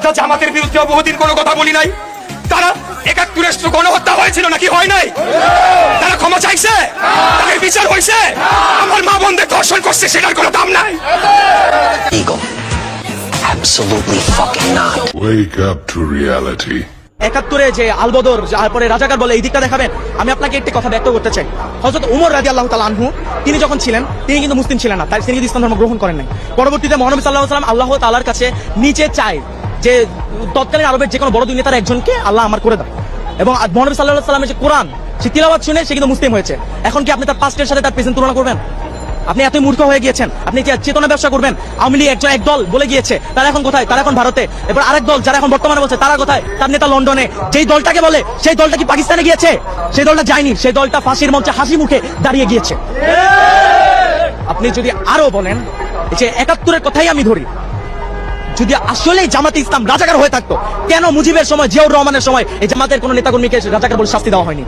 আমরা জামাতের বিরুদ্ধে বহুদিন কোনো কথা বলি নাই। তারা ৭১ গণহত্যা হয়েছিল নাকি হয় নাই? তারা ক্ষমা চাইছে, তাদের বিচার হয়েছে। আমার মা বোনদের ধর্ষণ করছে, সেটার কোনো দাম নাই। Eagle. Absolutely fucking not. Wake up to reality. ৭১ যে আলবদর পরে রাজাকার বলে, এই দিকটা দেখাবেন। আমি আপনাকে একটি কথা ব্যক্ত করতে চাই। হযরত উমর রাদিয়াল্লাহু তাআলা আনহু তিনি যখন ছিলেন, তিনি কিন্তু মুসলিম ছিলেন না, তাই তিনি কিন্তু ইসলাম ধর্ম গ্রহণ করেন নাই। পরবর্তীতে মহানবী সাল্লাল্লাহু আলাইহি ওয়াসাল্লাম আল্লাহ তাআলার কাছে নিচে চায় যে তৎকালীন আরবের যে কোনো বড় দুই নেতার একজনকে আল্লাহ আমার করে দাও, এবং মহানবী সাল্লাল্লাহু আলাইহি ওয়াসাল্লামের যে কোরআন সে তিলাওয়াত শুনে সে কিন্তু মুসলিম হয়েছে। এখন কি আপনি তার পাস্টের সাথে তার প্রেজেন্ট তুলনা করবেন? আপনি এতই মূর্খ হয়ে গিয়েছেন। আপনি কি চেতনা ব্যবসা করবেন? আওয়ামী লীগ এক দল বলে গিয়েছে, তারা এখন কোথায়? তারা এখন ভারতে। এবার আরেক দল যারা এখন বর্তমানে বলছে তারা কোথায়? তার নেতা লন্ডনে। যেই দলটাকে বলে সেই দলটা কি পাকিস্তানে গিয়েছে? সেই দলটা যায়নি, সেই দলটা ফাঁসির মঞ্চে হাসি মুখে দাঁড়িয়ে গিয়েছে। আপনি যদি আরো বলেন যে ৭১ কথাই আমি ধরি, যদি আসলে জামাতে ইসলাম রাজাকার হয়ে থাকতো, কেন মুজিবের সময়, জিয়াউর রহমানের সময় এই জামাতের কোন নেতাকর্মীকে রাজাকার বলে শাস্তি দেওয়া হয়নি?